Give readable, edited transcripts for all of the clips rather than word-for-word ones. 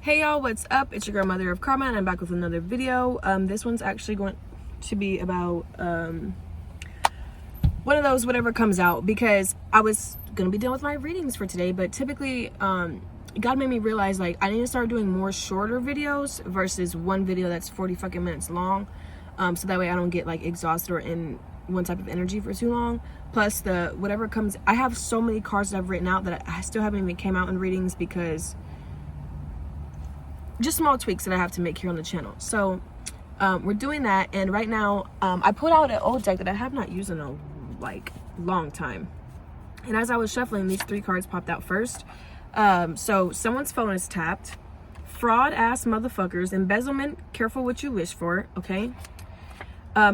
Hey y'all, what's up? It's your girl Mother of Karma, and I'm back with another video. This one's actually going to be about one of those whatever comes out, because I was gonna be done with my readings for today, but typically God made me realize like I need to start doing more shorter videos versus one video that's 40 fucking minutes long, so that way I don't get like exhausted or in one type of energy for too long. Plus the whatever comes, I have so many cards that I've written out that I still haven't even came out in readings because just small tweaks that I have to make here on the channel. So we're doing that, and right now I put out an old deck that I have not used in a like long time, and as I was shuffling, these three cards popped out first. So someone's phone is tapped, fraud ass motherfuckers, embezzlement, careful what you wish for. Okay,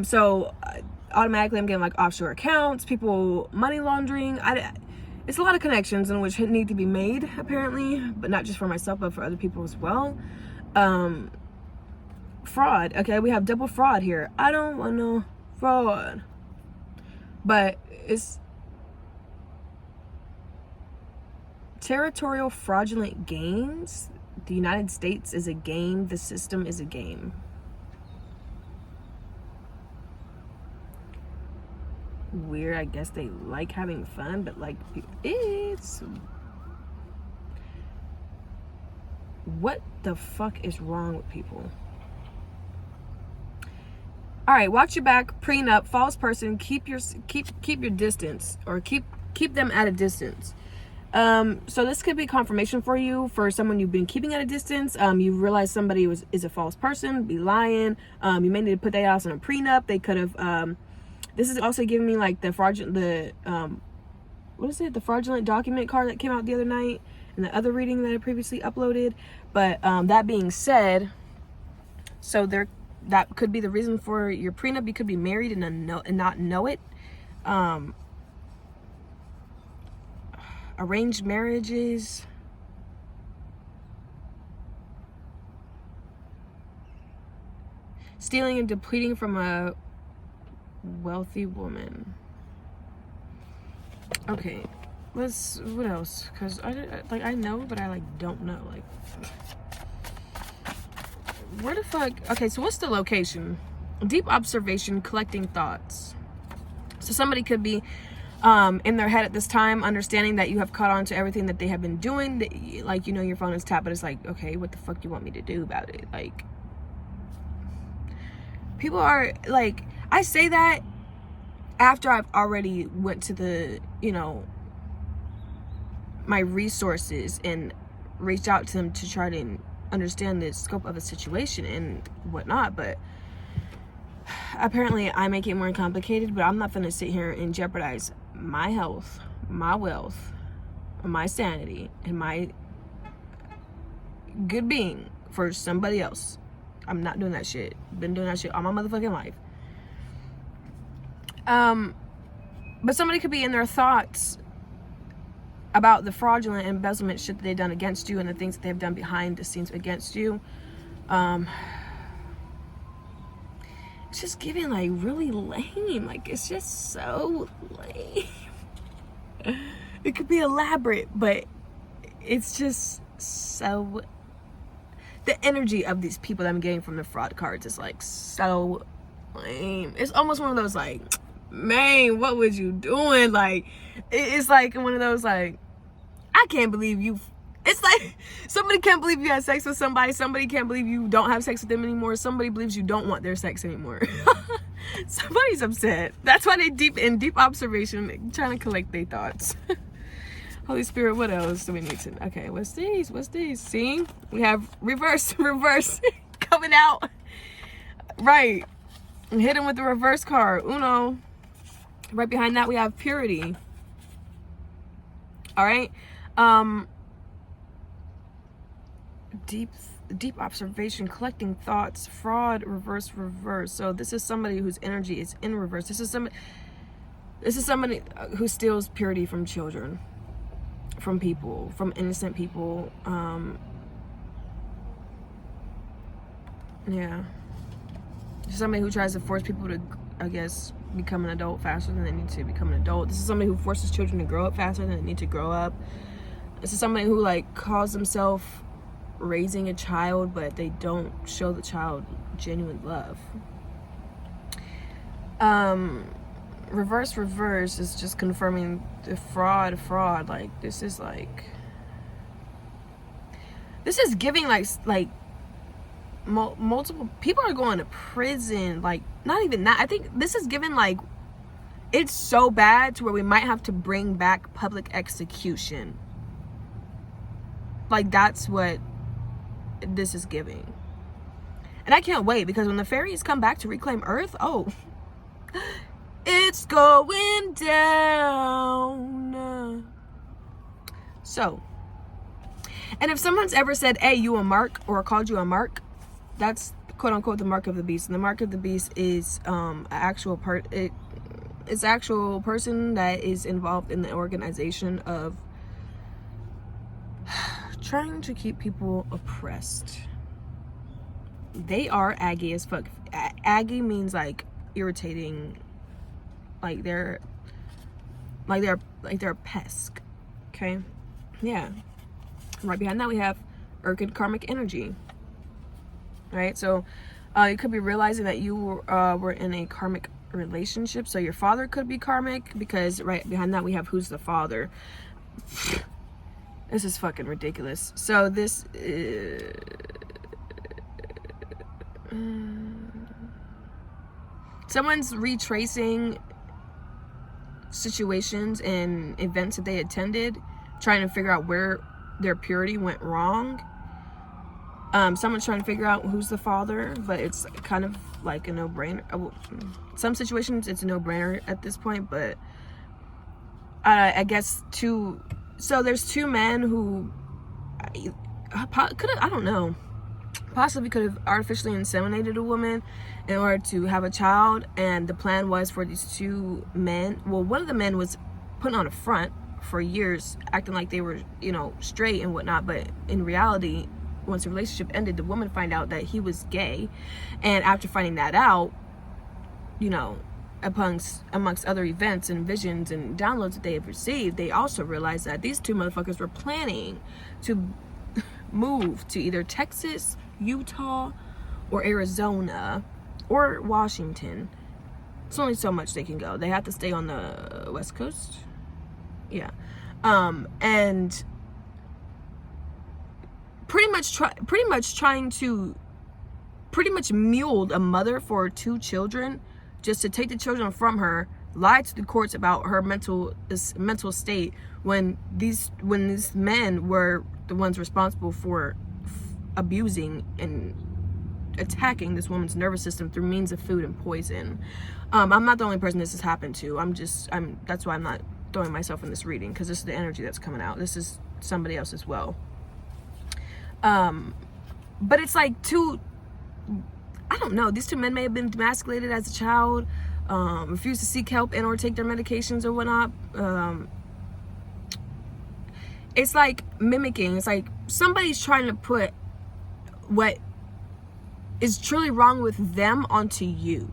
so automatically I'm getting like offshore accounts, people money laundering. It's a lot of connections in which need to be made, apparently, but not just for myself, but for other people as well. Fraud. Okay, we have double fraud here. I don't want no fraud. But it's territorial fraudulent gains. The United States is a game. The system is a game. Weird. I guess they like having fun, but like it's what the fuck is wrong with people? All right, watch your back, prenup, false person, keep your distance, or keep them at a distance. So this could be confirmation for you, for someone you've been keeping at a distance. You realize somebody is a false person, be lying. You may need to put their house on a prenup. They could have this is also giving me like the fraudulent, what is it? The fraudulent document card that came out the other night in the other reading that I previously uploaded. But that being said, so that could be the reason for your prenup. You could be married and not know it. Arranged marriages. Stealing and depleting from a wealthy woman. Okay, what else? Because I know, but I like don't know. Like, where the fuck? Okay, so what's the location? Deep observation, collecting thoughts. So somebody could be in their head at this time, understanding that you have caught on to everything that they have been doing. Like, you know, your phone is tapped, but it's like, okay, what the fuck do you want me to do about it? Like, people are like, I say that after I've already went to the, you know, my resources and reached out to them to try to understand the scope of a situation and whatnot. But apparently I make it more complicated, but I'm not going to sit here and jeopardize my health, my wealth, my sanity, and my good being for somebody else. I'm not doing that shit. Been doing that shit all my motherfucking life. But somebody could be in their thoughts about the fraudulent embezzlement shit that they've done against you and the things that they've done behind the scenes against you. It's just giving like really lame. Like, it's just so lame. It could be elaborate, but it's just so, the energy of these people that I'm getting from the fraud cards is like so lame. It's almost one of those like, man, what was you doing? Like, it's like one of those like, I can't believe you. It's like somebody can't believe you had sex with somebody can't believe you don't have sex with them anymore, somebody believes you don't want their sex anymore. Somebody's upset. That's why they in deep observation, trying to collect their thoughts. Holy Spirit, what else do we need to? Okay, what's these? See, we have reverse coming out. Right, hit him with the reverse card, Uno. Right behind that we have purity. All right, deep observation, collecting thoughts, fraud, reverse. So this is somebody whose energy is in reverse. This is somebody who steals purity from children, from people, from innocent people. Yeah, somebody who tries to force people to, I guess, become an adult faster than they need to become an adult. This is somebody who forces children to grow up faster than they need to grow up. This is somebody who like calls themselves raising a child, but they don't show the child genuine love. Reverse is just confirming the fraud. Like, this is giving like multiple people are going to prison. Like, not even that, I think this is giving like, it's so bad to where we might have to bring back public execution. Like, that's what this is giving. And I can't wait, because when the fairies come back to reclaim Earth, oh, it's going down. So, and if someone's ever said, hey, you a mark, or called you a mark, that's quote unquote the mark of the beast. And the mark of the beast is it's actual person that is involved in the organization of trying to keep people oppressed. They are aggy as fuck. Aggy means like irritating, like they're a pest. Okay, yeah. Right behind that we have Urkin karmic energy. Right, so you could be realizing that you were in a karmic relationship. So your father could be karmic, because right behind that we have who's the father. This is fucking ridiculous. So this someone's retracing situations and events that they attended, trying to figure out where their purity went wrong. Someone's trying to figure out who's the father, but it's kind of like a no-brainer. Some situations it's a no-brainer at this point, but I guess so there's two men who possibly could have artificially inseminated a woman in order to have a child, and the plan was for these two men, well, one of the men was putting on a front for years, acting like they were, straight and whatnot, but in reality, once the relationship ended, the woman find out that he was gay, and after finding that out, amongst other events and visions and downloads that they have received, they also realized that these two motherfuckers were planning to move to either Texas, Utah, or Arizona, or Washington. It's only so much they can go. They have to stay on the West Coast. Yeah. And pretty much trying to muled a mother for two children just to take the children from her, lied to the courts about her mental state, when these men were the ones responsible for abusing and attacking this woman's nervous system through means of food and poison. I'm not the only person this has happened to. That's why I'm not throwing myself in this reading, because this is the energy that's coming out. This is somebody else as well. But it's like I don't know, these two men may have been demasculated as a child, refused to seek help and or take their medications or whatnot. It's like mimicking. It's like somebody's trying to put what is truly wrong with them onto you.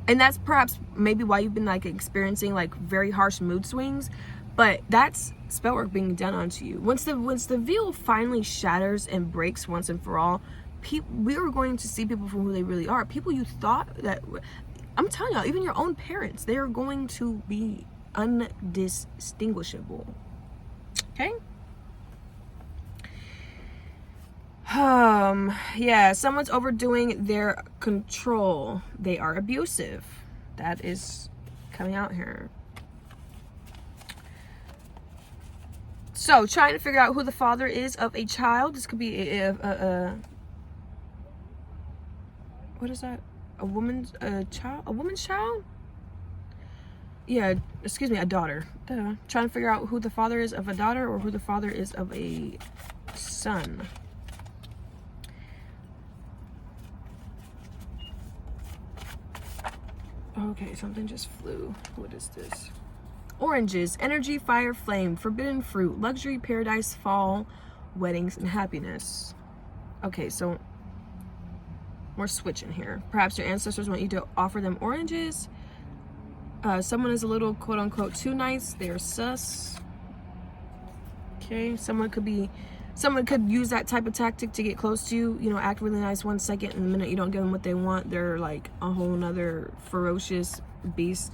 And that's perhaps maybe why you've been like experiencing like very harsh mood swings, but that's spell work being done onto you. Once the veil finally shatters and breaks once and for all, we are going to see people for who they really are. People you thought that, I'm telling y'all, even your own parents, they are going to be undistinguishable. Okay? Yeah, someone's overdoing their control. They are abusive. That is coming out here. So, trying to figure out who the father is of a child. This could be what is that? A woman's child? A woman's child? Yeah, excuse me, a daughter. Trying to figure out who the father is of a daughter or who the father is of a son. Okay, something just flew. What is this? Oranges, energy, fire, flame, forbidden fruit, luxury, paradise, fall, weddings, and happiness. Okay, so we're switching here. Perhaps your ancestors want you to offer them oranges. Someone is a little quote-unquote too nice. They're sus. Okay, someone could be Someone could use that type of tactic to get close to you. You know, act really nice 1 second, and the minute you don't give them what they want, they're like a whole nother ferocious beast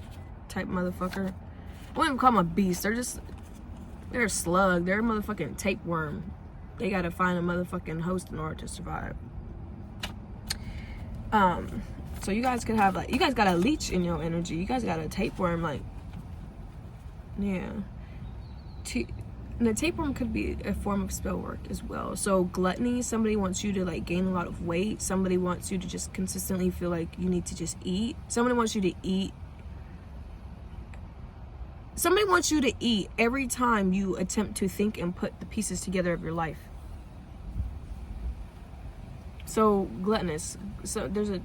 type motherfucker. I wouldn't even call them a beast. They're a slug. They're a motherfucking tapeworm. They gotta find a motherfucking host in order to survive. So you guys could have like, you guys got a leech in your energy. You guys got a tapeworm, like, yeah. And the tapeworm could be a form of spell work as well. So gluttony, somebody wants you to like gain a lot of weight. Somebody wants you to just consistently feel like you need to just eat. Somebody wants you to eat. Somebody wants you to eat every time you attempt to think and put the pieces together of your life. So gluttonous. So there's a,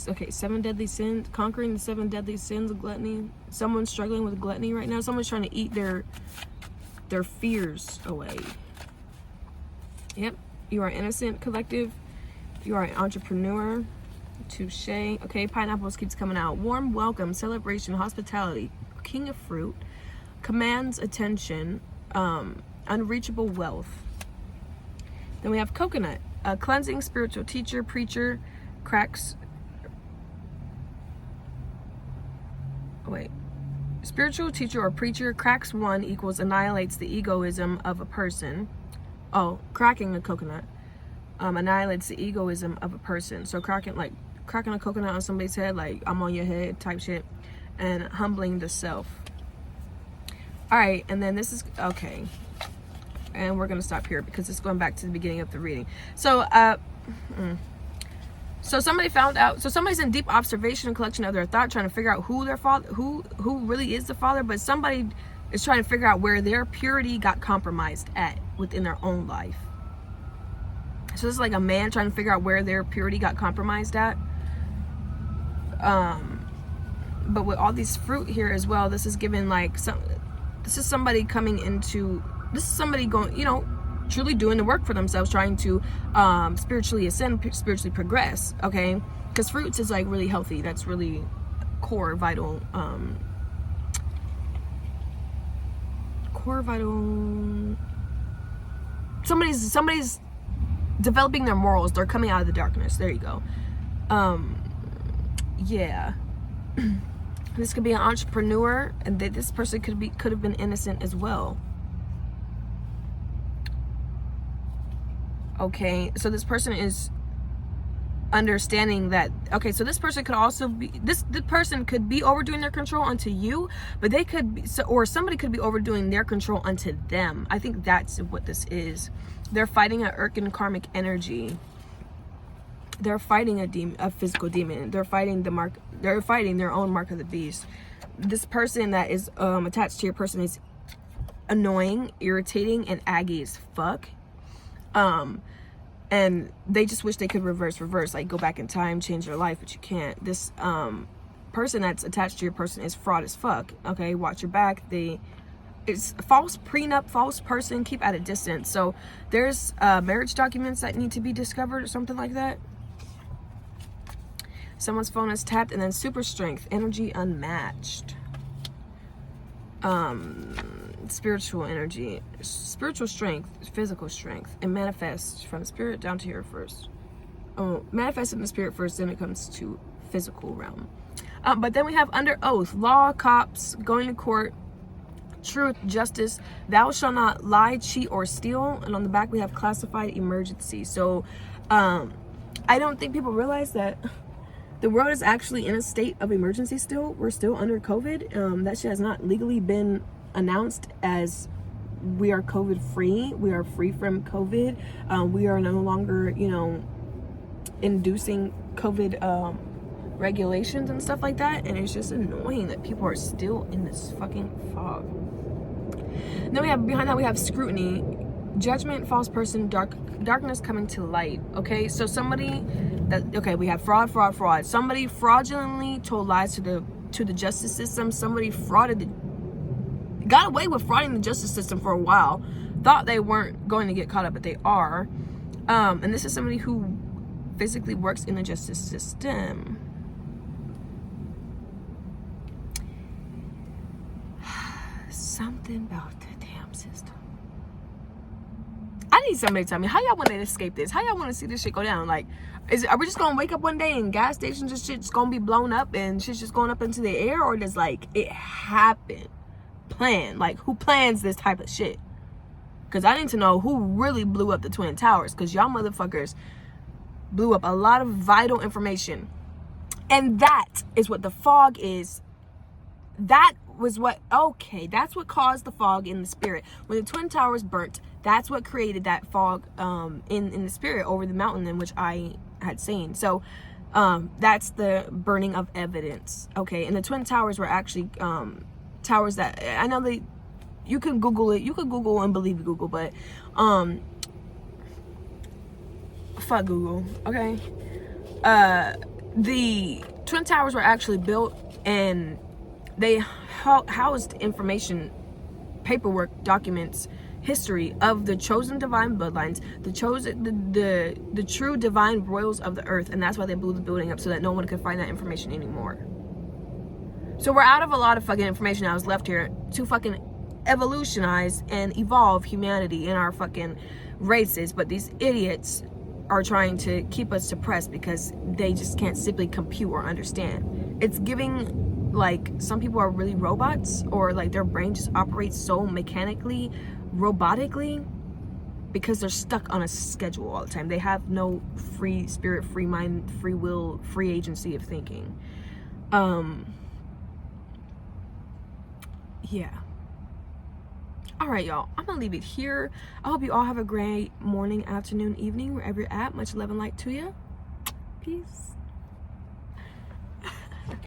okay, 7 deadly sins, conquering the 7 deadly sins of gluttony. Someone's struggling with gluttony right now. Someone's trying to eat their fears away. Yep, you are innocent, collective. You are an entrepreneur. Touche. Okay, pineapples keeps coming out. Warm welcome, celebration, hospitality, king of fruit, commands attention, unreachable wealth. Then we have coconut, a cleansing spiritual teacher, preacher, cracks. Wait. Spiritual teacher or preacher, cracks 1 equals annihilates the egoism of a person. Oh, cracking a coconut annihilates the egoism of a person. So cracking a coconut on somebody's head, like I'm on your head type shit, and humbling the self. All right, and then this is okay, and we're gonna stop here because it's going back to the beginning of the reading. So So somebody found out, so somebody's in deep observation and collection of their thought, trying to figure out who their father, who really is the father, but somebody is trying to figure out where their purity got compromised at within their own life. So this is like a man trying to figure out where their purity got compromised at. But with all these fruit here as well, this is given like this is somebody coming into, this is somebody going, you know, truly doing the work for themselves, trying to spiritually ascend, spiritually progress. Okay, because fruits is like really healthy. That's really core vital somebody's developing their morals. They're coming out of the darkness. There you go. Yeah. This could be an entrepreneur, and this person could have been innocent as well. Okay, so this person is understanding that, okay, so this person could also be, the person could be overdoing their control onto you, but they could be, or somebody could be overdoing their control onto them. I think that's what this is. They're fighting an Urkin karmic energy. They're fighting a physical demon. They're fighting they're fighting their own mark of the beast. This person that is attached to your person is annoying, irritating, and aggy as fuck. And they just wish they could reverse, like go back in time, change their life, but you can't. This person that's attached to your person is fraud as fuck. Okay, watch your back. It's false prenup, false person, keep at a distance. So there's marriage documents that need to be discovered or something like that. Someone's phone is tapped, and then super strength, energy unmatched. Spiritual energy, spiritual strength, physical strength, and manifests from the spirit down to here first. Manifest in the spirit first, then it comes to physical realm. But then we have under oath, law, cops, going to court, truth, justice, thou shalt not lie, cheat, or steal. And on the back we have classified emergency. So I don't think people realize that the world is actually in a state of emergency still. We're still under COVID. That shit has not legally been announced as we are COVID free. We are free from COVID. We are no longer, you know, inducing COVID regulations and stuff like that. And it's just annoying that people are still in this fucking fog. Then we have, behind that we have scrutiny, judgment, false person, darkness coming to light. Okay, so somebody that, okay, we have fraud. Somebody fraudulently told lies to the justice system. Somebody got away with frauding the justice system for a while, thought they weren't going to get caught up, but they are. And this is somebody who physically works in the justice system. Something about the damn system. need somebody to tell me how y'all want to escape this. How y'all want to see this shit go down? Like, are we just gonna wake up one day and gas stations and shit's gonna be blown up and shit's just going up into the air, or does like it happen? Plan, like, who plans this type of shit? Because I need to know who really blew up the Twin Towers, because y'all motherfuckers blew up a lot of vital information. And that is what the fog is. That was what, okay, that's what caused the fog in the spirit. When the Twin Towers burnt, that's what created that fog in the spirit over the mountain in which I had seen. So that's the burning of evidence. Okay, and the Twin Towers were actually towers that, I know that you can Google it. You could Google and believe Google, but fuck Google, okay? The Twin Towers were actually built, and they housed information, paperwork, documents, history of the chosen divine bloodlines, the true divine royals of the earth, and that's why they blew the building up, so that no one could find that information anymore. So we're out of a lot of fucking information that was left here to fucking evolutionize and evolve humanity in our fucking races, but these idiots are trying to keep us suppressed because they just can't simply compute or understand. It's giving, like, some people are really robots, or like their brain just operates so mechanically, robotically, because they're stuck on a schedule all the time. They have no free spirit, free mind, free will, free agency of thinking. Yeah. All right, y'all, I'm gonna leave it here. I hope you all have a great morning, afternoon, evening, wherever you're at. Much love and light to you. Peace.